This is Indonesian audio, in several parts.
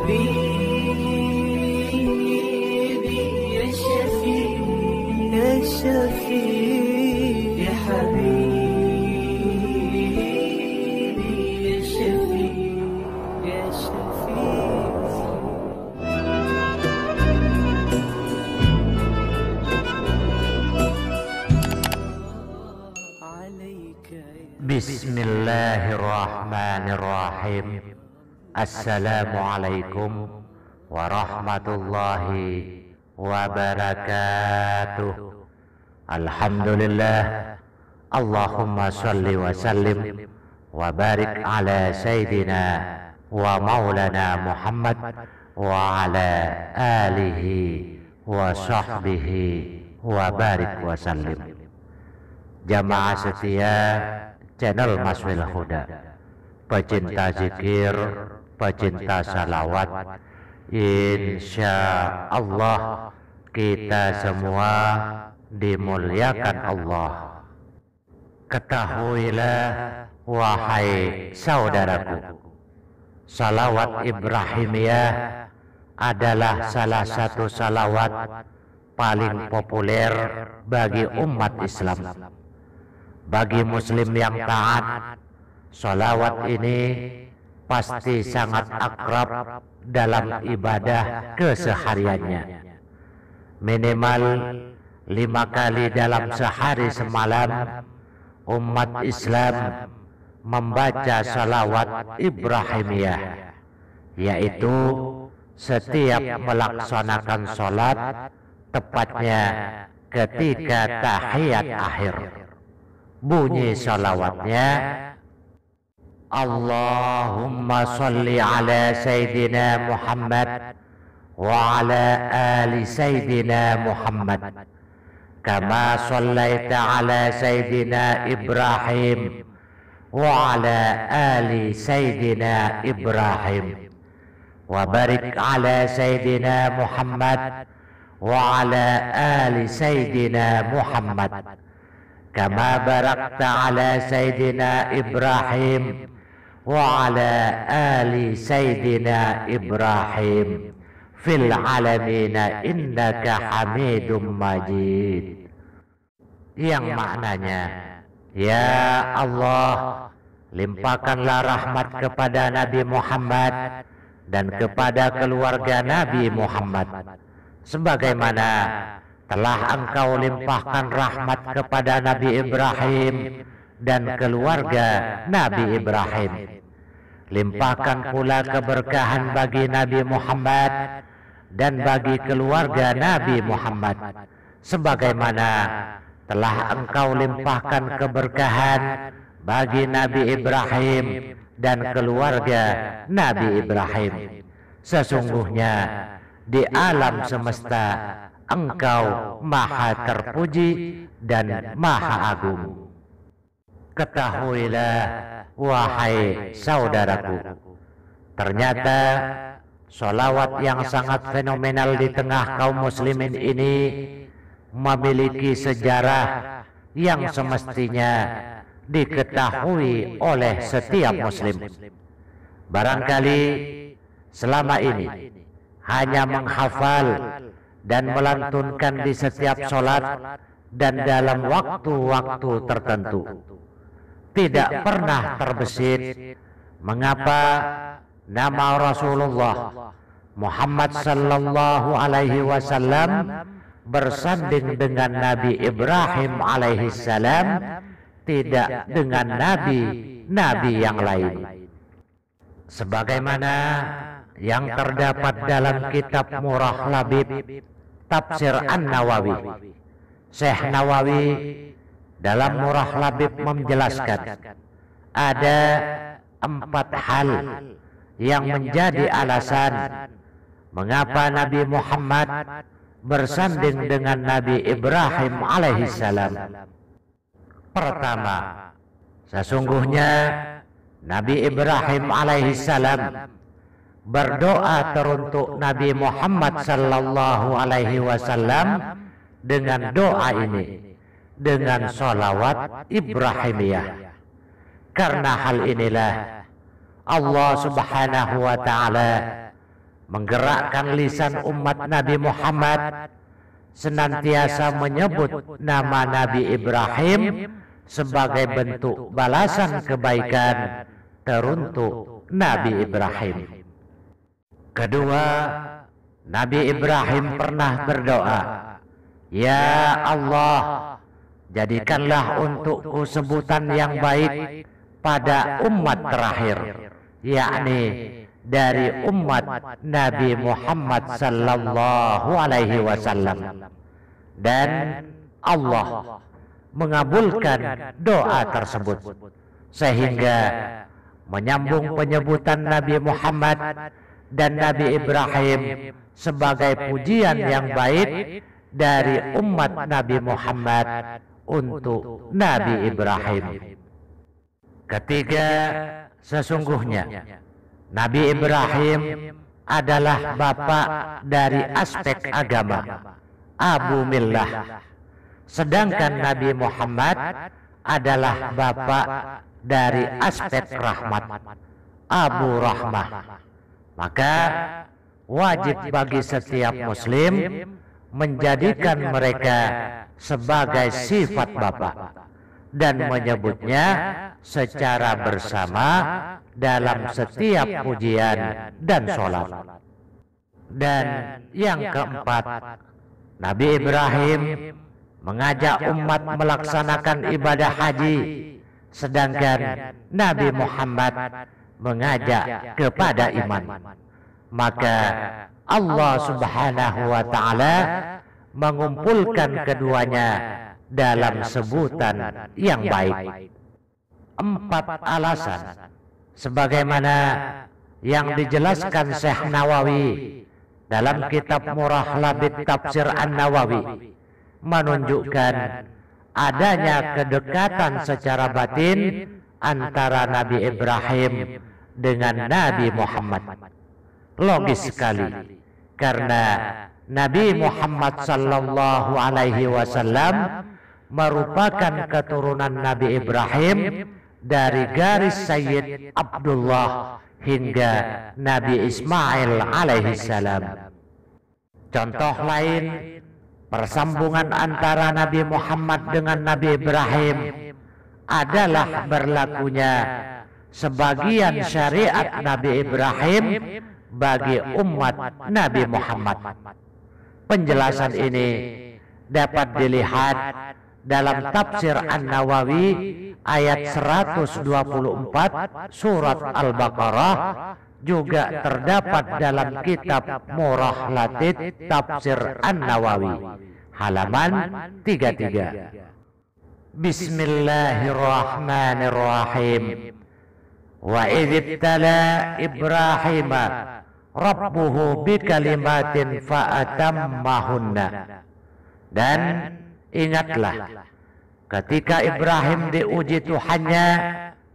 حبيبي يا شفيع يا شفيع يا حبيبي يا شفيع يا شفيع عليك بسم الله الرحمن الرحيم. Assalamualaikum warahmatullahi wabarakatuh. Alhamdulillah. Allahumma salli wa sallim wa barik ala sayyidina wa maulana Muhammad wa ala alihi wa sahbihi wa barik wa sallim. Jamaah setia channel Maswil Huda, pecinta zikir, pecinta salawat, insya Allah kita semua dimuliakan Allah. Ketahuilah wahai saudaraku, salawat Ibrahimiyah adalah salah satu salawat paling populer bagi umat Islam. Bagi muslim yang taat, salawat ini pasti sangat akrab dalam ibadah kesehariannya. Minimal 5 kali dalam sehari semalam umat Islam membaca salawat Ibrahimiyah, yaitu setiap melaksanakan sholat, tepatnya ketika tahiyat akhir. Bunyi salawatnya, Allahumma salli ala Sayyidina Muhammad wa ala ali Sayyidina Muhammad kama sallaita ala Sayyidina Ibrahim wa ala ali Sayyidina Ibrahim wa barik ala Sayyidina Muhammad wa ala ali Sayyidina Muhammad kama barakta ala Sayyidina Ibrahim wa ala ali Sayyidina Ibrahim fil alamina innaka hamidum majid. Yang maknanya, ya Allah, limpahkanlah rahmat kepada Nabi Muhammad dan kepada keluarga Nabi Muhammad, sebagaimana telah engkau limpahkan rahmat kepada Nabi Ibrahim dan keluarga Nabi Ibrahim. Limpahkan pula keberkahan bagi Nabi Muhammad dan bagi keluarga Nabi Muhammad, sebagaimana telah engkau limpahkan keberkahan bagi Nabi Ibrahim dan keluarga Nabi Ibrahim. Sesungguhnya di alam semesta Engkau maha terpuji dan maha agung. Ketahuilah wahai saudaraku, ternyata sholawat yang sangat fenomenal di tengah kaum muslimin ini memiliki sejarah yang semestinya diketahui oleh setiap muslim. Barangkali selama ini hanya menghafal dan melantunkan di setiap sholat dan dalam waktu-waktu tertentu, tidak pernah terbesit mengapa nama Rasulullah Muhammad sallallahu alaihi wasallam bersanding dengan Nabi Ibrahim alaihi salam, tidak dengan nabi yang lain. Sebagaimana yang terdapat dalam kitab Murah Labib Tafsir An-Nawawi, Syekh Nawawi dalam Murah Labib menjelaskan ada 4 hal yang menjadi alasan mengapa Nabi Muhammad bersanding dengan Nabi Ibrahim alaihissalam. Pertama, sesungguhnya Nabi Ibrahim alaihissalam berdoa teruntuk Nabi Muhammad sallallahu alaihi wasallam dengan doa ini, dengan sholawat Ibrahimiyah. Karena hal inilah Allah subhanahu wa ta'ala menggerakkan lisan umat Nabi Muhammad senantiasa menyebut nama Nabi Ibrahim sebagai bentuk balasan kebaikan teruntuk Nabi Ibrahim. Kedua, Nabi Ibrahim pernah berdoa, "Ya Allah, jadikanlah untukku sebutan yang baik pada umat terakhir, yakni dari umat Nabi Muhammad sallallahu alaihi wasallam." Dan Allah mengabulkan doa tersebut sehingga menyambung penyebutan Nabi Muhammad dan Nabi Ibrahim sebagai pujian yang baik dari umat Nabi Muhammad untuk Nabi Ibrahim. Ketiga, sesungguhnya Nabi Ibrahim adalah bapak dari aspek agama, Abu Millah, sedangkan Nabi Muhammad adalah bapak dari aspek rahmat, Abu Rahmah. Maka wajib bagi setiap muslim menjadikan mereka sebagai sifat bapak dan menyebutnya secara bersama dalam setiap pujian dan sholat. Dan yang keempat, Nabi Ibrahim mengajak umat melaksanakan ibadah haji, sedangkan Nabi Muhammad mengajak kepada iman. Maka Allah Subhanahu wa ta'ala mengumpulkan keduanya dalam sebutan yang baik. 4 alasan sebagaimana yang dijelaskan Syekh Nawawi dalam kitab Murah Labid Tafsir An-Nawawi menunjukkan adanya kedekatan secara batin antara Nabi Ibrahim dengan Nabi Muhammad. Logis sekali, karena Nabi Muhammad sallallahu alaihi wasallam merupakan keturunan Nabi Ibrahim dari garis Sayyid Abdullah hingga Nabi Ismail alaihi salam. Contoh lain, persambungan antara Nabi Muhammad dengan Nabi Ibrahim adalah berlakunya sebagian syariat Nabi Ibrahim bagi umat Nabi Muhammad. Penjelasan ini dapat dilihat dalam tafsir An-Nawawi ayat 124 surat Al-Baqarah, juga terdapat dalam kitab Murah Labid Tafsir An-Nawawi halaman 33. Bismillahirrahmanirrahim. Wa idibtala Ibrahima Rabbuhu bikalimatin fa'atammahunna. Dan ingatlah ketika Ibrahim diuji Tuhannya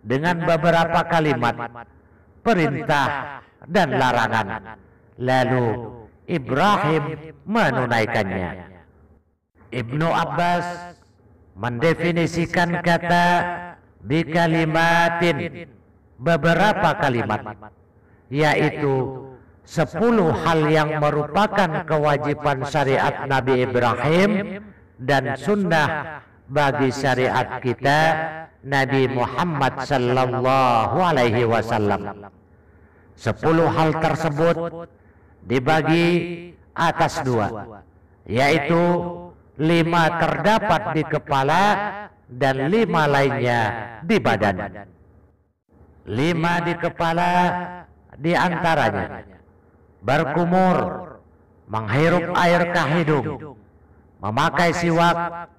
dengan beberapa kalimat, perintah dan larangan, lalu Ibrahim menunaikannya. Ibnu Abbas mendefinisikan kata bikalimatin, beberapa kalimat, yaitu 10 hal yang merupakan kewajiban syariat Nabi Ibrahim dan sunnah bagi syariat kita Nabi Muhammad sallallahu alaihi wasallam. 10 hal tersebut dibagi atas 2, yaitu 5 terdapat di kepala dan 5 lainnya di badan. 5 di kepala diantaranya berkumur, menghirup air ke hidung, memakai siwak,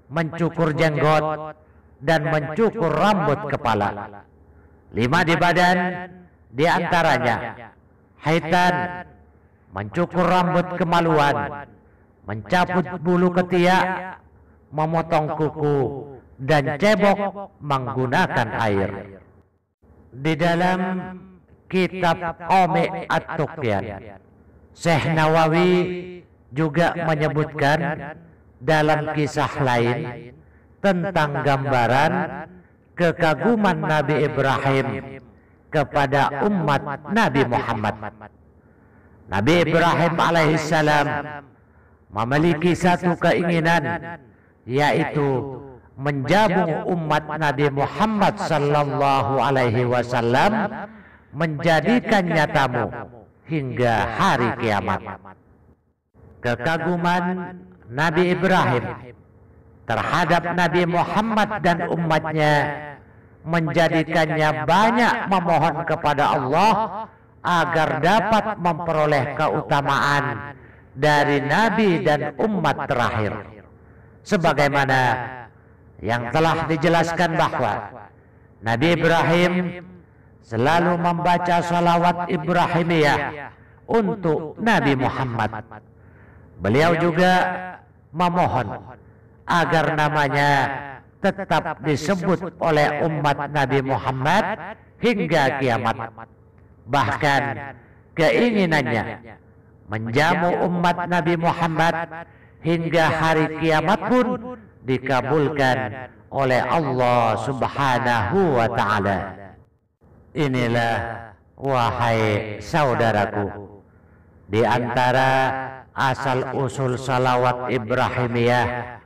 mencukur jenggot, dan mencukur rambut kepala. 5 di badan diantaranya haitan, mencukur rambut kemaluan, mencabut bulu ketiak, memotong kuku, dan cebok menggunakan air. Di dalam kitab Ome At-Tuqyan, Syekh Nawawi juga menyebutkan dalam kisah lain tentang gambaran kekaguman Nabi Ibrahim kepada umat Nabi Muhammad. Nabi Ibrahim alaihissalam memiliki satu keinginan, yaitu menjabung umat Nabi Muhammad sallallahu alaihi wasallam, menjadikannya tamu hingga hari kiamat. Kekaguman Nabi Ibrahim terhadap Nabi Muhammad dan umatnya menjadikannya banyak memohon kepada Allah agar dapat memperoleh keutamaan dari Nabi dan umat terakhir. Sebagaimana yang telah dijelaskan bahwa Nabi Ibrahim selalu membaca salawat Ibrahimiyah untuk Nabi Muhammad. Beliau juga memohon agar namanya tetap disebut oleh umat Nabi Muhammad hingga kiamat. Bahkan keinginannya menjamu umat Nabi Muhammad hingga hari kiamat pun dikabulkan oleh Allah Subhanahu wa ta'ala. Inilah, wahai saudaraku, di antara asal-usul salawat Ibrahimiyah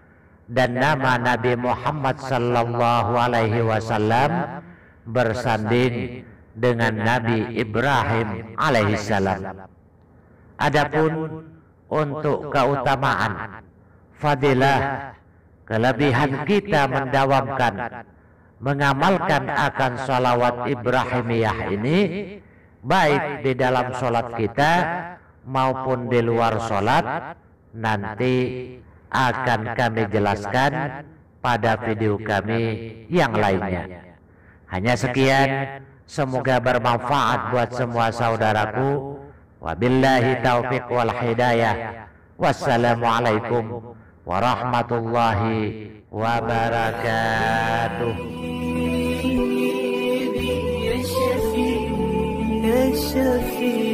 dan nama Nabi Muhammad sallallahu alaihi wasallam bersanding dengan Nabi Ibrahim alaihissalam. Adapun untuk keutamaan, fadilah, kelebihan kita mendawamkan, mengamalkan akan salawat Ibrahimiyah ini, baik di dalam sholat kita maupun di luar sholat, nanti akan kami jelaskan pada video kami yang lainnya. Hanya sekian, semoga bermanfaat buat semua saudaraku. Wabillahi taufiq wal hidayah. Wassalamualaikum warahmatullahi wabarakatuh. يا شفيع